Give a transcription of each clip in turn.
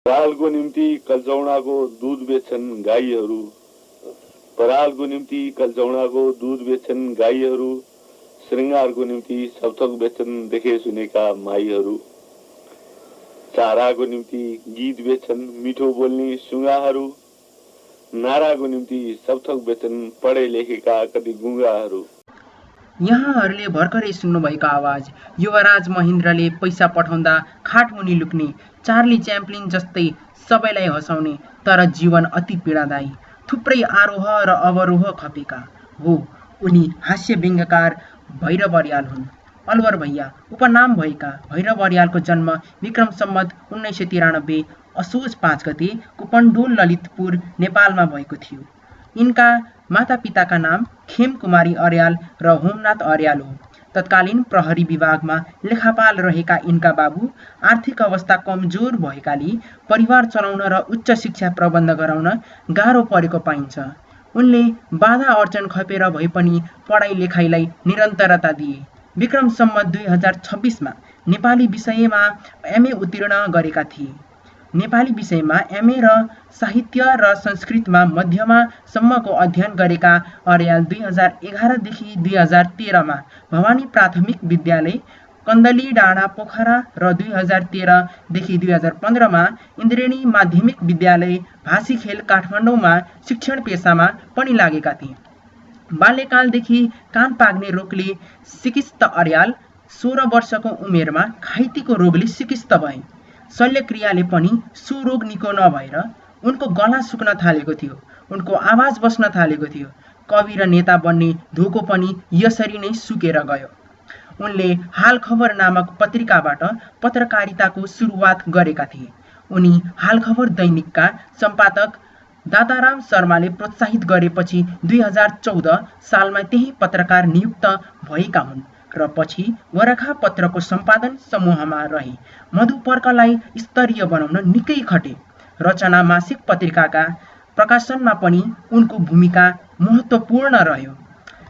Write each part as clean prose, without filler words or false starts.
परालको निम्ति कल्चौडाको दुध बेच्छन् गाईहरू। परालको निम्ति कल्चौडाको दुध बेच्छन् गाईहरू। श्रृङ्गारको निम्ति सबथोक बेच्छन् देखे सुनेका माईहरू। चाराको निम्ति गीत बेच्छन् मिठो बोल्ने सुगाहरू। नाराको निम्ति सबथोक बेच्छन् पढे लेखेका कति गुङ्गाहरू। यहाँहरूले भर्खरै सुन्नुभएको आवाज युवराज महेन्द्रले पैसा पठाउँदा खाटमुनि लुक्ने, चार्ली च्याम्प्लिन जस्तै सबैलाई हँसाउने तर जीवन अति पीडादायी, थुप्रै आरोह र अवरोह खपेका हो उनी हास्य व्यङ्ग्यकार भैरव अर्याल हुन्। अलवर भैया उपनाम भएका भैरव अर्यालको जन्म विक्रम सम्वत 1993 असोज 5 गते कुपन्डोल ललितपुर नेपालमा भएको थियो। यिनका मातापिताका नाम खेम कुमारी अर्याल र होमनाथ अर्याल हो। तत्कालीन प्रहरी विभागमा लेखापाल रहेका यिनका बाबु आर्थिक अवस्था कमजोर भएकाले परिवार चलाउन र उच्च शिक्षा प्रबन्ध गराउन गाह्रो परेको पाइन्छ। उनले बाधा अर्चन खपेर भए पनि पढाइ लेखाइलाई निरन्तरता दिए। विक्रम सम्वत 2026 मा नेपाली विषयमा एमए उत्तीर्ण गरेका थिए। नेपाली विषयमा एमए र साहित्य र संस्कृतमा मध्यमासम्मको अध्ययन गरेका अर्याल 2011 देखि 2013 मा भवानी प्राथमिक विद्यालय कन्दली डाँडा पोखरा र 2013 देखि 2015 मा इन्द्रेणी माध्यमिक विद्यालय भाँसीखेल काठमाडौँमा शिक्षण पेसामा पनि लागेका थिए। बाल्यकालदेखि कान पाक्ने रोगले सिकिस्त अर्याल 16 वर्षको उमेरमा घाइतेको रोगले सिकिस्त भए। शल्यक्रियाले पनि सो रोग निको नभएर उनको गला सुक्न थालेको थियो, उनको आवाज बस्न थालेको थियो। कवि र नेता बन्ने धोको पनि यसरी नै सुकेर गयो। उनले हाल खबर नामक पत्रिकाबाट पत्रकारिताको सुरुवात गरेका थिए। उनी हाल खबर दैनिकका सम्पादक दाताराम शर्माले प्रोत्साहित गरेपछि 2014 सालमा त्यही पत्रकार नियुक्त भएका हुन् र पछि गोरखा पत्रको सम्पादन समूहमा रहे। मधुपर्कलाई स्तरीय बनाउन निकै खटे। रचना मासिक पत्रिकाका प्रकाशनमा पनि उनको भूमिका महत्त्वपूर्ण रह्यो।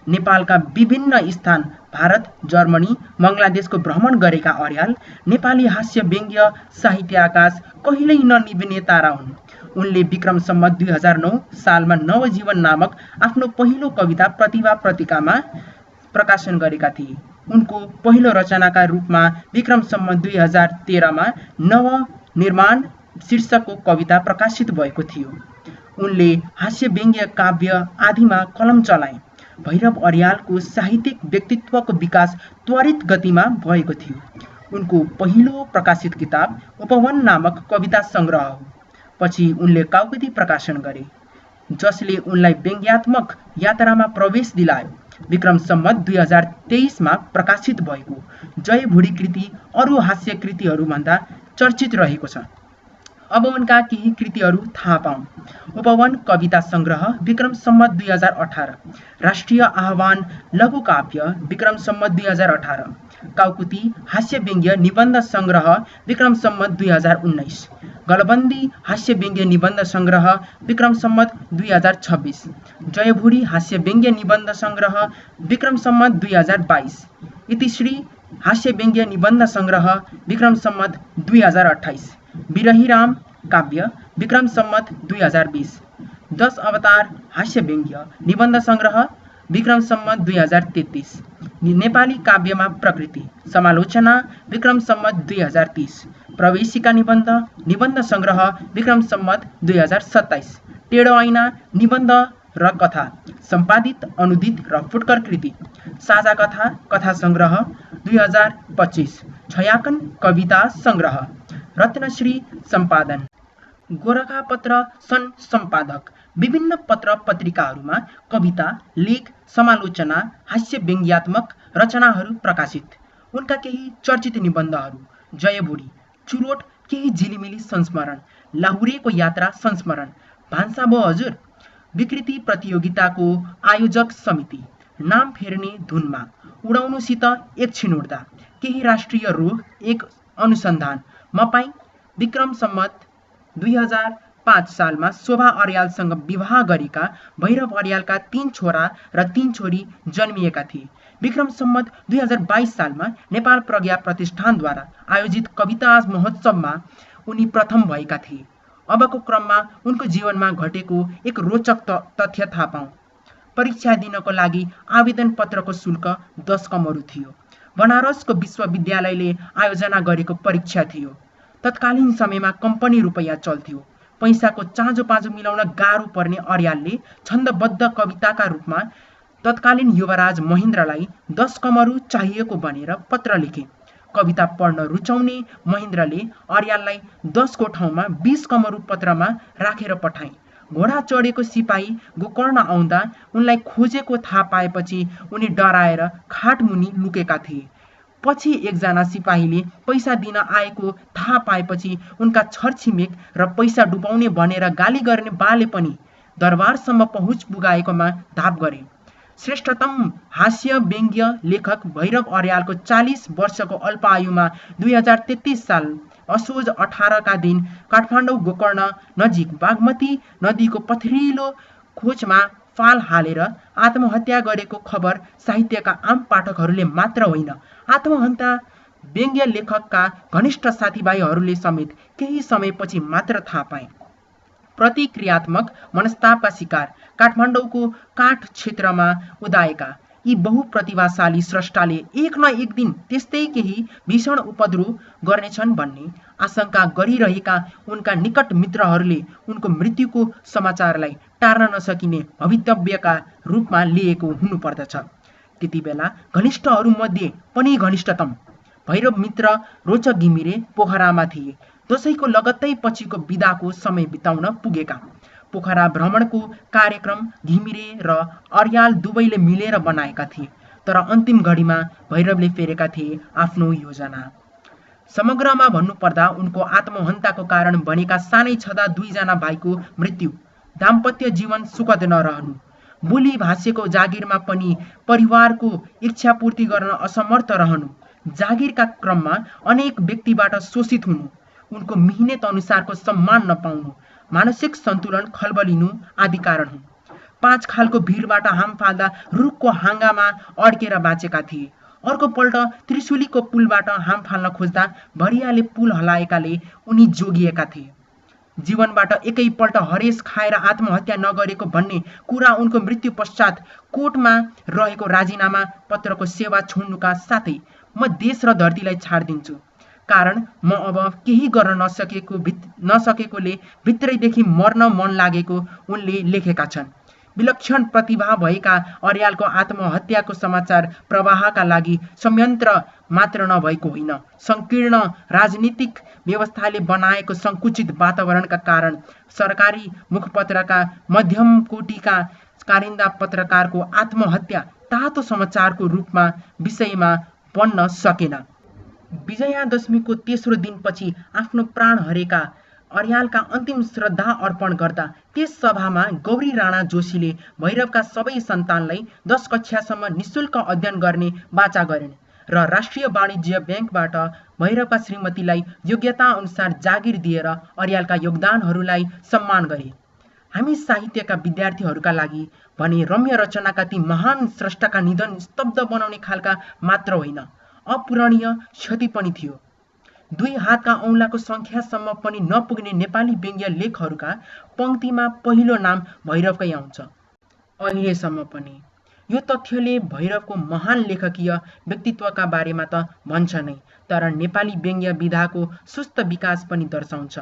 नेपालका विभिन्न स्थान भारत, जर्मनी, बङ्गलादेशको भ्रमण गरेका अर्याल नेपाली हास्य व्यङ्ग्य साहित्य आकाश कहिल्यै ननिभिने तारा हुन्। उनले विक्रम सम्वत 2009 सालमा नवजीवन नामक आफ्नो पहिलो कविता प्रतिभा पत्रिकामा प्रकाशन गरेका थिए। उनको पहिलो रचनाका रूपमा विक्रम सम्वत 2013 मा नवनिर्माण शीर्षकको कविता प्रकाशित भएको थियो। उनले हास्य व्यङ्ग्य काव्य आदिमा कलम चलाए। भैरव अर्यालको साहित्यिक व्यक्तित्वको विकास त्वरित गतिमा भएको थियो। उनको पहिलो प्रकाशित किताब उपवन नामक कविता सङ्ग्रह हो। पछि उनले काउकती प्रकाशन गरे जसले उनलाई व्यङ्ग्यात्मक यात्रामा प्रवेश दिलायो। विक्रम सम्वत 2023 मा प्रकाशित भएको जय भुडी कृति अरू हास्य कृतिहरूभन्दा चर्चित रहेको छ। अब उनका केही कृतिहरू थाहा पाऊँ। उपवन कविता सङ्ग्रह विक्रम सम्वत 2018, राष्ट्रिय आह्वान लघु काव्य विक्रम सम्वत 2018, काउकुती हास्य व्यङ्ग्य निबन्ध सङ्ग्रह विक्रम सम्वत 2019, गलबन्दी हास्य व्यङ्ग्य निबन्ध सङ्ग्रह विक्रम सम्वत 2026, जयभुडी हास्य व्यङ्ग्य निबन्ध सङ्ग्रह विक्रम सम्वत 2022, इतिश्री हास्य व्यङ्ग्य निबन्ध सङ्ग्रह विक्रम सम्वत 2028, बिरहीराम काव्य विक्रम सम्वत 2020, 10 अवतार हास्य व्यङ्ग्य निबन्ध सङ्ग्रह विक्रम सम्वत 2033, नेपाली काव्यमा प्रकृति समालोचना विक्रम सम्वत 2030, प्रवेशिका निबन्ध सङ्ग्रह विक्रम सम्वत 2027, टेढो ऐना निबन्ध र कथा सम्पादित अनुदित र फुटकर कृति, साझा कथा सङ्ग्रह 2025, छयाकन कविता सङ्ग्रह, रत्नश्री सम्पादन, गोरखापत्र सन् सम्पादक, विभिन्न पत्र पत्रिकाहरूमा कविता, लेख, समालोचना, हास्य व्यङ्ग्यात्मक रचनाहरू प्रकाशित। उनका केही चर्चित निबन्धहरू: जयभुडी, चुरोट केही झिलिमिली संस्मरण, लाहुरेको यात्रा संस्मरण, भान्सा भो हजुर, विकृति प्रतियोगिताको आयोजक समिति, नाम फेर्ने धुनमा, उडाउनुसित एकछिन उड्दा, केही राष्ट्रिय रोग एक अनुसन्धान, मपाई, विक्रम सम्वत 2005 सालमा शोभा अर्यालसँग विवाह गरेका भैरव अर्यालका 3 छोरा र 3 छोरी जन्मिएका थिए। विक्रम सम्वत 2022 सालमा नेपाल प्रज्ञा प्रतिष्ठानद्वारा आयोजित कविता महोत्सवमा उनी प्रथम भएका थिए। अबको क्रममा उनको जीवनमा घटेको एक रोचक तथ्य थाहा पाऊँ। परीक्षा दिनको लागि आवेदन पत्रको शुल्क 10 कमरु थियो। बनारसको विश्वविद्यालयले आयोजना गरेको परीक्षा थियो। तत्कालीन समयमा कम्पनी रुपैयाँ चल्थ्यो। पैसाको चाँजो मिलाउन गाह्रो पर्ने अर्यालले छन्दबद्ध कविताका रूपमा तत्कालीन युवराज महेन्द्रलाई 10 कमरु चाहिएको भनेर पत्र लेखे। कविता पढ्न रुचाउने महेन्द्रले अर्याललाई 10 को ठाउँमा 20 कमरु पत्रमा राखेर पठाए। घोडा चढेको सिपाही गोकर्ण आउँदा उनलाई खोजेको थाहा पाएपछि उनी डराएर खाटमुनि लुकेका थिए। पछि एकजना सिपाहीले पैसा दिन आएको थाहा पाएपछि उनका छरछिमेक र पैसा डुबाउने भनेर गाली गर्ने बाले पनि दरबारसम्म पहुँच पुगाएकोमा धाप गरे। श्रेष्ठतम हास्य व्यङ्ग्य लेखक भैरव अर्यालको 40 वर्षको अल्पायुमा 2033 साल असोज 18 का दिन काठमाडौँ गोकर्ण नजिक बागमती नदीको पथरिलो खोजमा फाल हालेर आत्महत्या गरेको खबर साहित्यका आम पाठकहरूले मात्र होइन, आत्महत्या व्यङ्ग्य लेखकका घनिष्ठ साथीभाइहरूले समेत केही समयपछि मात्र थाहा पाए। प्रतिक्रियात्मक मनस्तापका शिकार काठमाडौँको काठ क्षेत्रमा उदाएका यी बहुप्रतिभाशाली स्रष्टाले एक न एक दिन त्यस्तै केही भीषण उपद्रव गर्नेछन् भन्ने आशंका गरिरहेका उनका निकट मित्रहरूले उनको मृत्युको समाचारलाई टार्न नसकिने भवितव्यका रूपमा लिएको हुनुपर्दछ। त्यतिबेला घनिष्ठहरूमध्ये पनि घनिष्ठतम भैरव मित्र रोचक घिमिरे पोखरामा थिए। दशैंको लगत्तै पछिको बिदाको समय बिताउन पुगेका। पोखरा भ्रमणको कार्यक्रम घिमिरे र अर्याल दुवैले मिलेर बनाएका थिए, तर अन्तिम घडीमा भैरवले फेरेका थिए आफ्नो योजना। समग्रमा भन्नुपर्दा उनको आत्महत्याको कारण बनेका सानै छँदा 2 जना भाइको मृत्यु, दाम्पत्य जीवन सुखद नरहनु, बोली भाषेको जागिरमा पनि परिवारको इच्छापूर्ति गर्न असमर्थ रहनु, जागिरका क्रममा अनेक व्यक्तिबाट शोषित हुनु, उनको मिहिनेत अनुसारको सम्मान नपाउनु, मानसिक सन्तुलन खलबलिनु आदि कारण हुन्। 5 खालको भिडबाट हाम फाल्दा रुखको हाँगामा अड्केर बाँचेका थिए। अर्को पल्ट त्रिशुलीको पुलबाट हाम फाल्न खोज्दा भरियाले पुल हलाएकाले उनी जोगिएका थिए। जीवनबाट एकैपल्ट हरेस खाएर आत्महत्या नगरेको भन्ने कुरा उनको मृत्यु पश्चात कोर्टमा रहेको राजीनामा पत्रको सेवा छोड्नुका साथै म देश र धरतीलाई छाड्दिन्छु, कारण म अब केही गर्न नसकेकोले भित्रैदेखि मर्न मन लागेको उनले लेखेका छन्। विलक्षण प्रतिभा भएका अर्यालको आत्महत्याको समाचार प्रवाहका लागि संयन्त्र मात्र नभएको होइन, संकीर्ण राजनीतिक व्यवस्थाले बनाएको संकुचित वातावरणका कारण सरकारी मुखपत्रका मध्यम कोटिका कारिन्दा पत्रकारको आत्महत्या तातो समाचारको रूपमा विषयमा बन्न सकेन। विजयादशमीको तेस्रो दिनपछि आफ्नो प्राण हरेका अर्यालका अन्तिम श्रद्धा अर्पण गर्दा त्यस सभामा गौरी राणा जोशीले भैरवका सबै सन्तानलाई 10 कक्षासम्म निशुल्क अध्ययन गर्ने वाचा गरिन् र राष्ट्रिय वाणिज्य ब्याङ्कबाट भैरवका श्रीमतीलाई योग्यता अनुसार जागिर दिएर अर्यालका योगदानहरूलाई सम्मान गरे। हामी साहित्यका विद्यार्थीहरूका लागि भने रम्य रचनाका ती महान स्रष्टाका निधन स्तब्ध बनाउने खालका मात्र होइन, अपूरणीय क्षति पनि थियो। 2 हातका औँलाको संख्यासम्म पनि नपुग्ने नेपाली व्यङ्ग्य लेखहरूका पंक्तिमा पहिलो नाम भैरवकै आउँछ, अहिलेसम्म पनि। यो तथ्यले भैरवको महान लेखकीय व्यक्तित्वका बारेमा त भन्छ नै, तर नेपाली व्यङ्ग्य विधाको सुस्त विकास पनि दर्शाउँछ।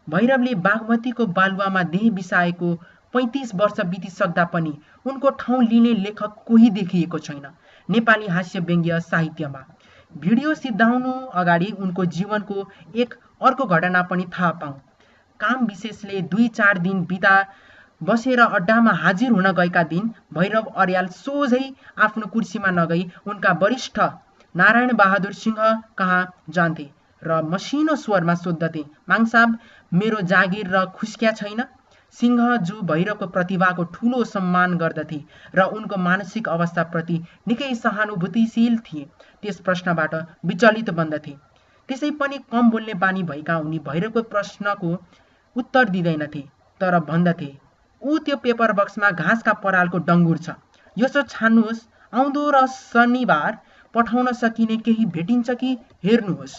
भैरवले बागमतीको बालुवामा देह बिसाएको 35 वर्ष बितिसक्दा पनि उनको ठाउँ लिने लेखक कोही देखिएको छैन नेपाली हास्य व्यङ्ग्य साहित्यमा। भिडियो सिद्धाउनु अगाडि उनको जीवनको एक अर्को घटना पनि थाहा पाऊँ। काम विशेषले 2-4 दिन बिता बसेर अड्डामा हाजिर हुन गएका दिन भैरव अर्याल सोझै आफ्नो कुर्सीमा नगई उनका वरिष्ठ नारायण बहादुर सिंह कहाँ जान्थे र मसिनो स्वरमा सोद्धथे, माङसाब मेरो जागिर र खुस्किया छैन? सिंह जो भैरवको प्रतिभाको ठूलो सम्मान गर्दथे र उनको मानसिक अवस्थाप्रति निकै सहानुभूतिशील थिए, त्यस प्रश्नबाट विचलित बन्दथे। त्यसै पनि कम बोल्ने बानी भएका उनी भैरवको प्रश्नको उत्तर दिँदैनथे, तर भन्दथे, ऊ त्यो पेपर बक्समा घाँसका परालको डङ्गुर छ, यसो छान्नुहोस्, आउँदो र शनिबार पठाउन सकिने केही भेटिन्छ कि हेर्नुहोस्।